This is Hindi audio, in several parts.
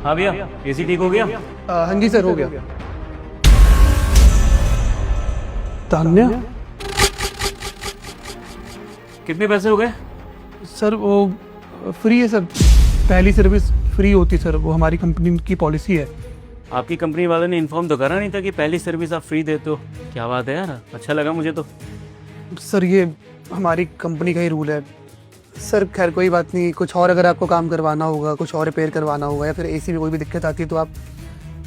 हाँ भैया, एसी ठीक हो गया? हाँ जी सर, हो गया। तान्या कितने पैसे हो गए? सर वो फ्री है सर, पहली सर्विस फ्री होती है सर, वो हमारी कंपनी की पॉलिसी है। आपकी कंपनी वालों ने इन्फॉर्म तो करा नहीं था कि पहली सर्विस आप फ्री देते हो। क्या बात है यार, अच्छा लगा मुझे तो। सर ये हमारी कंपनी का ही रूल है सर। खैर कोई बात नहीं, कुछ और अगर आपको काम करवाना होगा, कुछ और रिपेयर करवाना होगा या फिर एसी में कोई भी दिक्कत आती है तो आप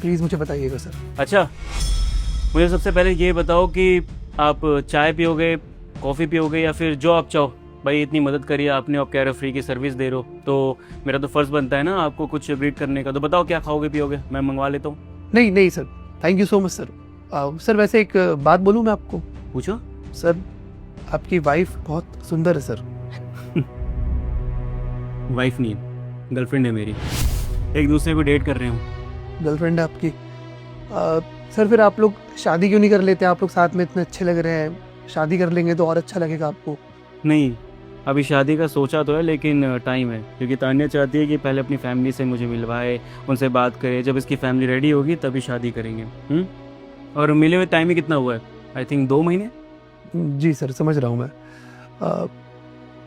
प्लीज़ मुझे बताइएगा सर। अच्छा, मुझे सबसे पहले ये बताओ कि आप चाय पियोगे, कॉफ़ी पियोगे या फिर जो आप चाहो। भाई इतनी मदद करिए आपने, आप कह रहे हो फ्री की सर्विस दे रहे हो, तो मेरा तो फ़र्ज़ बनता है ना आपको कुछ ग्रीट करने का। तो बताओ क्या खाओगे पियोगे, मैं मंगवा लेता हूँ। नहीं नहीं sir, thank you so much sir. Sir वैसे एक बात बोलूँ मैं आपको? पूछो। सर आपकी वाइफ बहुत सुंदर है सर। वाइफ नहीं है, गर्लफ्रेंड है मेरी। एक दूसरे को डेट कर रहे हूँ। गर्लफ्रेंड है आपकी? सर फिर आप लोग शादी क्यों नहीं कर लेते? आप लोग साथ में इतने अच्छे लग रहे हैं, शादी कर लेंगे तो और अच्छा लगेगा आपको। नहीं, अभी शादी का सोचा तो है लेकिन टाइम है, क्योंकि तान्या चाहती है कि पहले अपनी फैमिली से मुझे मिलवाए, उनसे बात करे। जब इसकी फैमिली रेडी होगी तभी शादी करेंगे। और मिले हुए टाइम ही कितना हुआ है? आई थिंक 2 महीने। जी सर, समझ रहा हूँ मैं।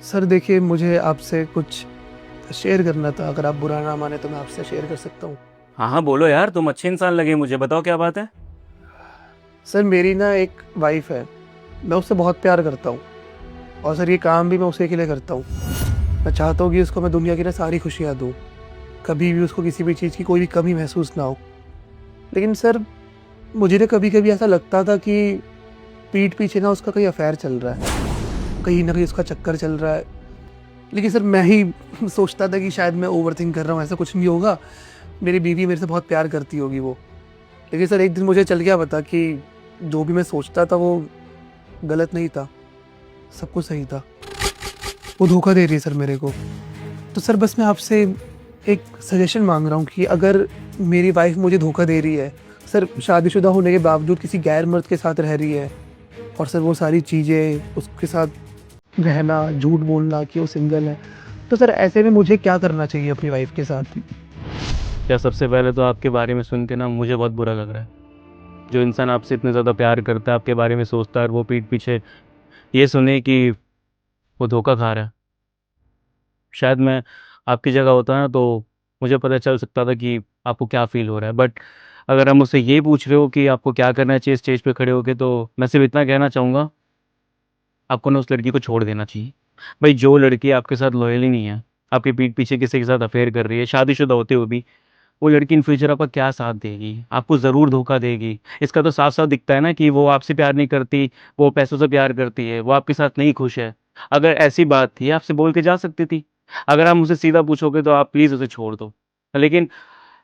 सर देखिए, मुझे आपसे कुछ शेयर करना था, अगर आप बुरा ना माने तो मैं आपसे शेयर कर सकता हूँ? हाँ हाँ बोलो यार, तुम अच्छे इंसान लगे मुझे, बताओ क्या बात है। सर मेरी ना एक वाइफ है, मैं उससे बहुत प्यार करता हूँ और सर ये काम भी मैं उसी के लिए करता हूँ। मैं चाहता हूँ कि उसको मैं दुनिया की ना सारी खुशियाँ दूँ, कभी भी उसको किसी भी चीज़ की कोई भी कमी महसूस ना हो। लेकिन सर मुझे ना कभी कभी ऐसा लगता था कि पीठ पीछे ना उसका कहीं अफेयर चल रहा है, कहीं ना कहीं उसका चक्कर चल रहा है। लेकिन सर मैं ही सोचता था कि शायद मैं ओवर थिंक कर रहा हूँ, ऐसा कुछ नहीं होगा, मेरी बीवी मेरे से बहुत प्यार करती होगी वो। लेकिन सर एक दिन मुझे चल गया पता कि जो भी मैं सोचता था वो गलत नहीं था, सब कुछ सही था। वो धोखा दे रही है सर मेरे को। तो सर बस मैं आपसे एक सजेशन मांग रहा हूँ कि अगर मेरी वाइफ मुझे धोखा दे रही है, सर शादीशुदा होने के बावजूद किसी गैर मर्द के साथ रह रही है, और सर वो सारी चीज़ें, उसके साथ रहना, झूठ बोलना कि वो सिंगल है, तो सर ऐसे में मुझे क्या करना चाहिए अपनी वाइफ के साथ? क्या, सबसे पहले तो आपके बारे में सुन के ना मुझे बहुत बुरा लग रहा है। जो इंसान आपसे इतने ज़्यादा प्यार करता है, आपके बारे में सोचता है, और वो पीठ पीछे ये सुने कि वो धोखा खा रहा है। शायद मैं आपकी जगह होता ना तो मुझे पता चल सकता था कि आपको क्या फील हो रहा है। बट अगर हम मुझसे ये पूछ रहे हो कि आपको क्या करना चाहिए स्टेज पे खड़े होके, तो मैं सिर्फ इतना कहना चाहूँगा, आपको ना उस लड़की को छोड़ देना चाहिए। भाई जो लड़की आपके साथ लॉयल ही नहीं है, आपके पीठ पीछे किसी के साथ अफेयर कर रही है, शादीशुदा होते हुए भी, वो लड़की इन फ्यूचर आपका क्या साथ देगी? आपको ज़रूर धोखा देगी। इसका तो साफ साफ दिखता है ना कि वो आपसे प्यार नहीं करती, वो पैसों से प्यार करती है, वो आपके साथ नहीं खुश है। अगर ऐसी बात थी आपसे बोल के जा सकती थी। अगर आप मुझसे सीधा पूछोगे तो आप प्लीज़ उसे छोड़ दो। लेकिन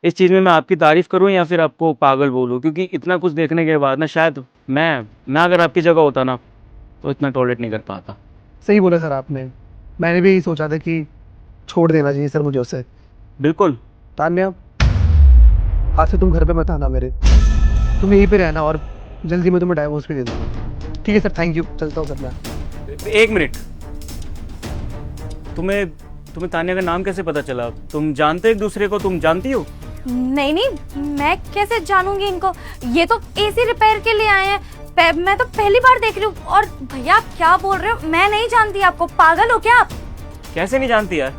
इस चीज़ में मैं आपकी तारीफ़ करूँ या फिर आपको पागल बोलूँ, क्योंकि इतना कुछ देखने के बाद ना शायद मैं अगर आपकी जगह होता ना तो इतना टॉलरेट नहीं कर पाता। सही बोला सर आपने, मैंने भी यही सोचा था कि छोड़ देना चाहिए सर मुझे उसे। बिल्कुल। तान्या, आज से तुम घर पे मत आना मेरे, तुम यहीं पे रहना और जल्दी मैं तुम्हें डाइवोर्स भी दे दूँगा। ठीक है सर, थैंक यू, चलता हूँ सर मैं। एक मिनट, तुम्हें तुम्हें तान्या का नाम कैसे पता चला? तुम जानते एक दूसरे को? तुम जानती हो? नहीं नहीं, मैं कैसे जानूंगी इनको? ये तो एसी रिपेयर के लिए आए हैं। मैं तो पहली बार देख रही हूँ। और भैया आप क्या बोल रहे हो? मैं नहीं जानती आपको, पागल हो क्या आप? कैसे नहीं जानती यार?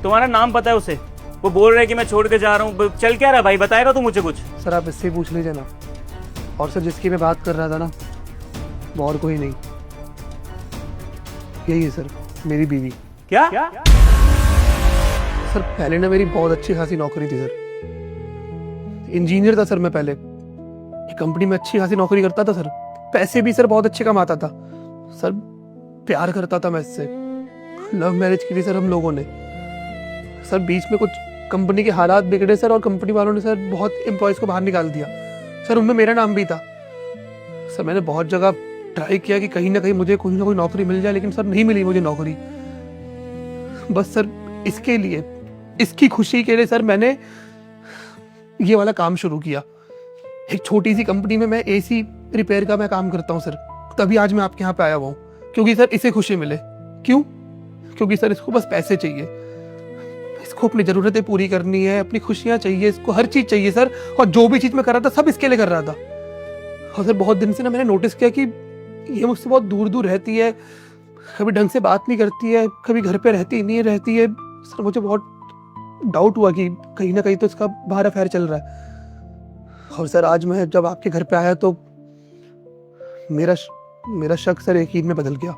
तुम्हारा नाम पता है उसे? वो बोल रहे कि मैं छोड़ के जा रहा हूँ। चल क्या रहा भाई, बताएगा तू मुझे कुछ? सर आप इससे ही पूछ लीजिए ना। और सर जिसकी मैं बात कर रहा था ना, वो और कोई नहीं, यही है सर, मेरी बीवी। क्या? सर पहले ना मेरी बहुत अच्छी खासी नौकरी थी सर, इंजीनियर था सर मैं पहले, एक कंपनी में अच्छी खासी नौकरी करता था सर, पैसे भी सर बहुत अच्छे कमाता था सर। प्यार करता था मैं इससे, लव मैरिज की थी सर हम लोगों ने। सर बीच में कुछ कंपनी के हालात बिगड़े सर, और कंपनी वालों ने सर बहुत एम्प्लॉयज़ को बाहर निकाल दिया सर, उनमें मेरा नाम भी था सर। मैंने बहुत जगह ट्राई किया कि कहीं ना कहीं मुझे कोई ना कोई नौकरी मिल जाए, लेकिन सर नहीं मिली मुझे नौकरी। बस सर इसके लिए, इसकी खुशी के लिए सर मैंने ये वाला काम शुरू किया। एक छोटी सी कंपनी में मैं एसी रिपेयर का मैं काम करता हूँ सर, तभी आज मैं आपके यहाँ पे आया हुआ हूँ, क्योंकि सर इसे खुशी मिले। क्यों? क्योंकि सर इसको बस पैसे चाहिए, इसको अपनी ज़रूरतें पूरी करनी है, अपनी खुशियाँ चाहिए, इसको हर चीज़ चाहिए सर। और जो भी चीज़ मैं कर रहा था सब इसके लिए कर रहा था। और सर बहुत दिन से ना मैंने नोटिस किया कि ये मुझसे बहुत दूर दूर रहती है, कभी ढंग से बात नहीं करती है, कभी घर पे रहती नहीं रहती है। सर मुझे बहुत डाउट हुआ कि कहीं ना कहीं तो इसका बाहर अफेयर चल रहा है। और सर आज मैं जब आपके घर पे आया तो मेरा शक सर यकीन में बदल गया।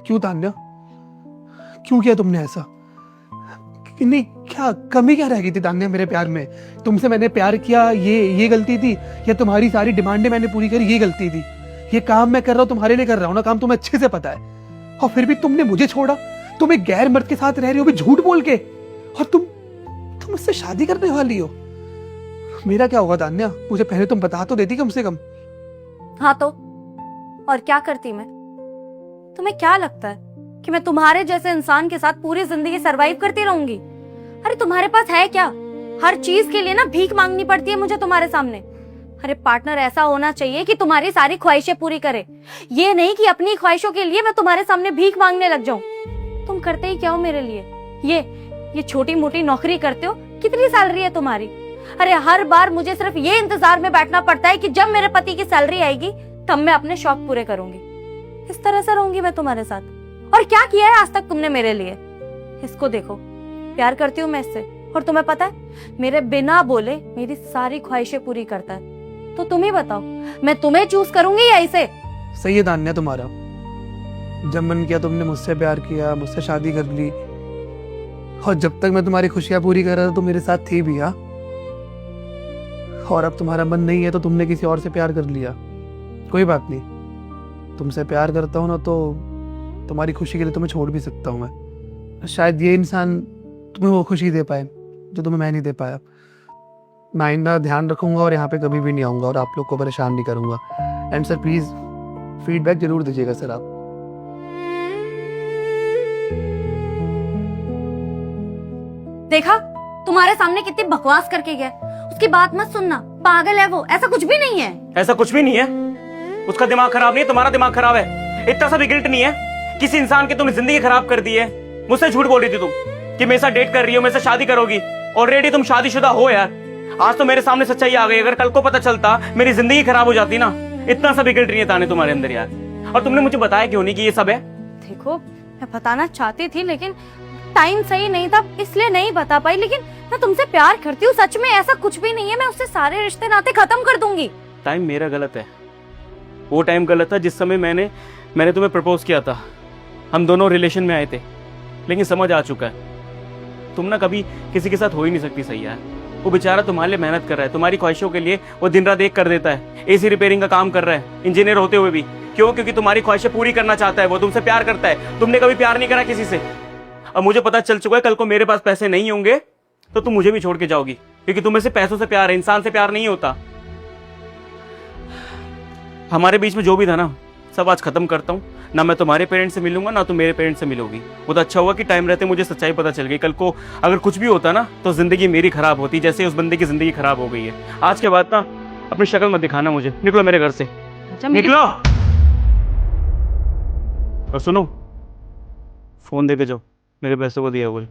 क्यों तान्या, क्यों किया तुमने ऐसा? कि नहीं, क्या कमी क्या रह गई थी तान्या मेरे प्यार में? तुमसे मैंने प्यार किया, ये गलती थी? या तुम्हारी सारी डिमांडें मैंने पूरी करी, ये गलती थी? ये काम मैं कर रहा हूँ तुम्हारे लिए कर रहा हूँ ना, काम तुम्हें अच्छे से पता है। और फिर भी तुमने मुझे छोड़ा, तुम एक गैर मर्द के साथ रह रही हो भी झूठ बोल के, और तुम मुझसे शादी करने वाली हो। मेरा क्या होगा तान्या? मुझे पहले तुम बता तो देती कम से कम। हाँ तो और क्या करती मैं? तुम्हें क्या लगता है कि मैं तुम्हारे जैसे इंसान के साथ पूरी जिंदगी सरवाइव करती रहूंगी? अरे तुम्हारे पास है क्या? हर चीज के लिए ना भीख मांगनी पड़ती है मुझे तुम्हारे सामने। अरे पार्टनर ऐसा होना चाहिए कि तुम्हारी सारी ख्वाहिशें पूरी करे, ये नहीं कि अपनी ख्वाहिशों के लिए मैं तुम्हारे सामने भीख मांगने लग जाऊं। तुम करते ही क्या हो मेरे लिए? ये छोटी मोटी नौकरी करते हो, कितनी सैलरी है तुम्हारी? अरे हर बार मुझे सिर्फ ये इंतजार में बैठना पड़ता है कि जब मेरे पति की सैलरी आएगी तब मैं अपने शौक पूरे करूंगी। इस तरह से रहूंगी मैं तुम्हारे साथ? और क्या किया है आज तक तुमने मेरे लिए? इसको देखो, प्यार करती हूँ मैं इससे, और तुम्हें पता है मेरे बिना बोले मेरी सारी ख्वाहिशें पूरी करता है। तो तुम ही बताओ, मैं तुम्हें चूज करूंगी या इसे? सही है तान्या तुम्हारा, जब मन किया तुमने मुझसे प्यार किया, मुझसे शादी कर ली, और जब तक मैं तुम्हारी खुशियां पूरी कर रहा था तो मेरे साथ थी भी। हाँ, और अब तुम्हारा मन नहीं है तो तुमने किसी और से प्यार कर लिया। कोई बात नहीं, तुमसे प्यार करता हूँ ना तो तुम्हारी खुशी के लिए तुम्हें छोड़ भी सकता हूँ मैं। शायद ये इंसान तुम्हें वो खुशी दे पाए जो तुम्हें मैं नहीं दे पाया। मैं आइंदा ध्यान रखूंगा और यहाँ पे कभी भी नहीं आऊँगा और आप लोग को परेशान नहीं करूँगा। एंड सर प्लीज़ फीडबैक जरूर दीजिएगा सर आप। देखा, तुम्हारे सामने कितनी बकवास करके गया। उसकी बात मत सुनना, पागल है वो, ऐसा कुछ भी नहीं है। ऐसा कुछ भी नहीं है। उसका दिमाग खराब नहीं है, तुम्हारा दिमाग खराब है। इतना सा भी गिल्ट नहीं है? किसी इंसान की तुमने जिंदगी खराब कर दी है। मुझसे झूठ बोल रही थी तुम कि मेरे साथ डेट कर रही हो, मेरे से शादी करोगी। ऑलरेडी तुम शादीशुदा हो यार। आज तो मेरे सामने सच्चाई आ गई, अगर कल को पता चलता मेरी जिंदगी खराब हो जाती ना। इतना सा भी गिल्ट नहीं है ताने तुम्हारे अंदर यार। और तुमने मुझे बताया क्यों नहीं कि ये सब है? देखो, मैं बताना चाहती थी लेकिन टाइम सही नहीं था, इसलिए नहीं बता पाई। लेकिन मैं तुमसे प्यार करती हूँ सच में, ऐसा कुछ भी नहीं है। मैं उससे सारे रिश्ते नाते खत्म कर दूंगी। टाइम मेरा गलत है। वो टाइम गलत था जिस समय मैंने तुम्हें प्रपोज किया था। हम दोनों रिलेशन में आए थे, लेकिन समझ आ चुका है तुम ना कभी किसी के साथ हो ही नहीं सकती। सही है, वो बेचारा तुम्हारे लिए मेहनत कर रहा है, तुम्हारी ख्वाहिशों के लिए वो दिन रात एक कर देता है। एसी रिपेयरिंग का काम कर रहा है, इंजीनियर होते हुए भी। क्यों? क्योंकि तुम्हारी ख्वाहिशें पूरी करना चाहता है वो, तुमसे प्यार करता है। तुमने कभी प्यार नहीं करा किसी से। अब मुझे पता चल चुका है, कल को मेरे पास पैसे नहीं होंगे तो तुम मुझे भी छोड़ के जाओगी, क्योंकि तुम्हें से पैसों से प्यार है, इंसान से प्यार नहीं होता। हमारे बीच में जो भी था ना, सब आज खत्म करता हूँ। ना मैं तुम्हारे पेरेंट्स से मिलूंगा, ना तुम मेरे पेरेंट्स से मिलोगी। वो तो अच्छा हुआ कि टाइम रहते मुझे सच्चाई पता चल गई। कल को अगर कुछ भी होता ना तो जिंदगी मेरी खराब होती, जैसे उस बंदे की जिंदगी खराब हो गई है। आज के बाद ना अपनी शक्ल मत दिखाना मुझे। निकलो मेरे घर से, निकलो। और सुनो, फोन दे के जाओ, मेरे पैसों को दिया हुआ।